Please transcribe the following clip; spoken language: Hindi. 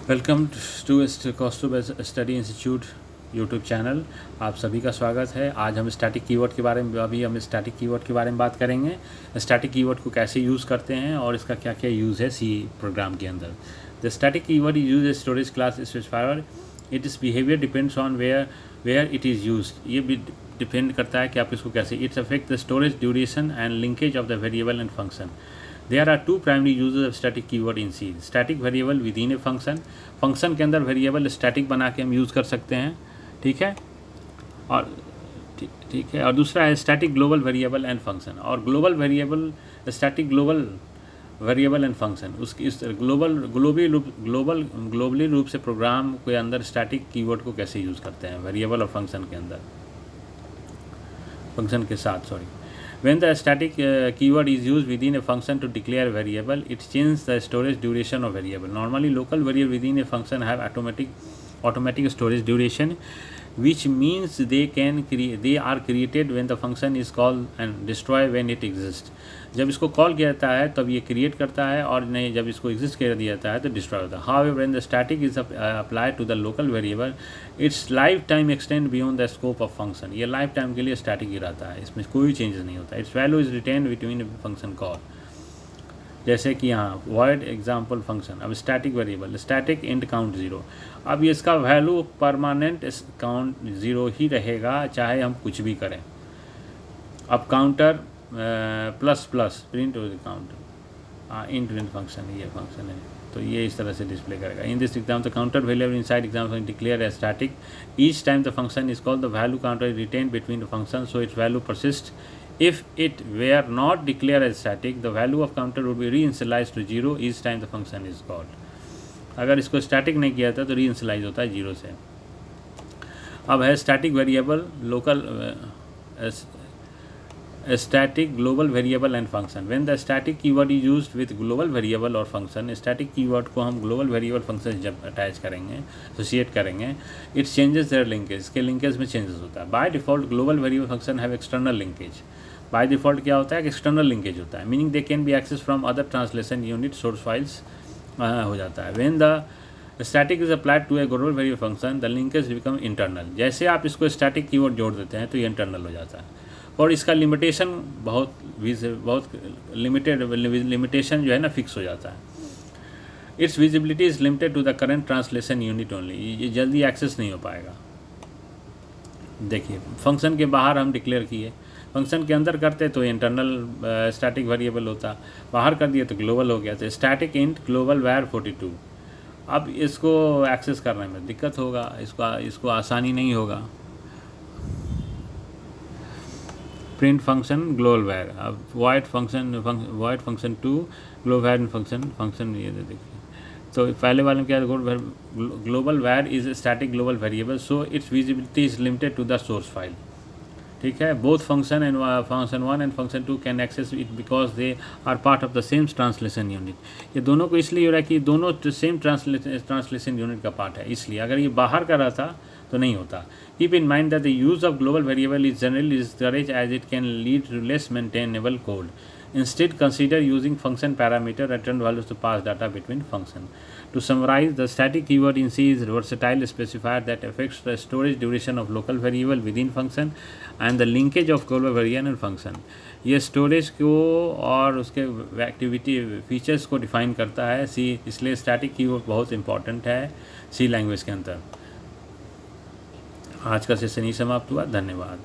Welcome to Kaustubh study institute YouTube channel. आप सभी का स्वागत है। आज हम स्टैटिक कीवर्ड के बारे में स्टैटिक कीवर्ड के बारे में बात करेंगे। स्टैटिक कीवर्ड को कैसे यूज़ करते हैं और इसका क्या क्या यूज़ है सी प्रोग्राम के अंदर। The static keyword is use a storage class specifier. It is behaviour depends on where it is use. ये भी डिपेंड करता है कि आप इसको कैसे। It's affect the storage duration and linkage of the variable and function. There are two primary uses of static keyword in C. Static variable within a function. Function के अंदर वेरिएबल स्टैटिक बना के हम यूज़ कर सकते हैं, ठीक है। और ठीक है। और दूसरा है static global variable and function. और global variable static global variable and function उसकी इस ग्लोबली रूप से प्रोग्राम के अंदर स्टैटिक कीवर्ड को कैसे यूज़ करते हैं वेरिएबल और फंक्शन के अंदर, फंक्शन के साथ, sorry. When the static keyword is used within a function to declare variable, it changes the storage duration of variable. Normally, local variable within a function have automatic storage duration, which means they are created when the function is called and destroy when it exists. जब इसको कॉल किया जाता है तब ये क्रिएट करता है, और नहीं जब इसको एग्जिस्ट कर दिया जाता है तो डिस्ट्रॉय होता है। However, when the static is applied to the local variable, its lifetime extend beyond the scope of function. ये लाइफ टाइम के लिए स्टैटिक ही रहता है, इसमें कोई चेंजेस नहीं होता। Its value is retained between function call. जैसे कि यहाँ void एग्जाम्पल फंक्शन। अब static variable static int count 0। अब इसका वैल्यू परमानेंट काउंट 0 ही रहेगा चाहे हम कुछ भी करें। अब counter plus plus print counter int function, ये फंक्शन है तो ये इस तरह से डिस्प्ले करेगा। In this example the counter variable inside example declare as static. Each time the function is called the value counter is retain between the function, so its value persist. If it were not declared as static, the value of counter would be reinitialized to 0 each time the function is called. अगर इसको स्टैटिक नहीं किया था तो रीइनिशियलाइज होता है 0 से। अब है static variable local static global variable and function. When the static keyword is used with global variable और function, static keyword को हम global variable function जब अटैच करेंगे, associate करेंगे, it changes their linkage. इसके linkage में changes होता है। By default global variable function have external linkage. By default क्या होता है कि external linkage होता है, meaning they can be accessed from other translation unit source files हो जाता है। When the static is applied to a global variable function, the linkage become internal. जैसे आप इसको static keyword जोड़ देते हैं तो ये internal हो जाता है। और इसका लिमिटेशन बहुत लिमिटेशन जो है ना फिक्स हो जाता है। Its visibility is limited to the current translation unit only. ये जल्दी एक्सेस नहीं हो पाएगा। देखिए फंक्शन के बाहर हम डिक्लेयर किए, फंक्शन के अंदर करते तो इंटरनल स्टैटिक वेरिएबल होता, बाहर कर दिए तो ग्लोबल हो गया। तो स्टैटिक इंट ग्लोबल वैर 42। अब इसको एक्सेस करने में दिक्कत होगा, इसको आसानी नहीं होगा। प्रिंट फंक्शन ग्लोबल वैर। अब वाइड फंक्शन 2 ग्लोबल वैर फंक्शन ये देखिए। तो पहले वाले में क्या है, global var is static global variable, so its visibility is limited to the source file, ठीक है। Both function 1 and function 2 can access it because they are part of the same translation unit. ये दोनों को इसलिए हो रहा है कि दोनों सेम ट्रांसलेशन यूनिट का पार्ट है, इसलिए। अगर ये बाहर का रहता तो नहीं होता। Keep in mind that the use of global variable is generally discouraged as it can lead to less maintainable code. Instead, consider using function parameter return values to pass data between functions. To summarize, the static keyword in C is a versatile specifier that affects the storage duration of local variable within function and the linkage of global variable and function. ये स्टोरेज को और उसके एक्टिविटी फीचर्स को डिफाइन करता है सी, इसलिए स्टैटिक कीवर्ड बहुत इंपॉर्टेंट है सी लैंग्वेज के अंदर। आज का सेशन ही समाप्त हुआ। धन्यवाद।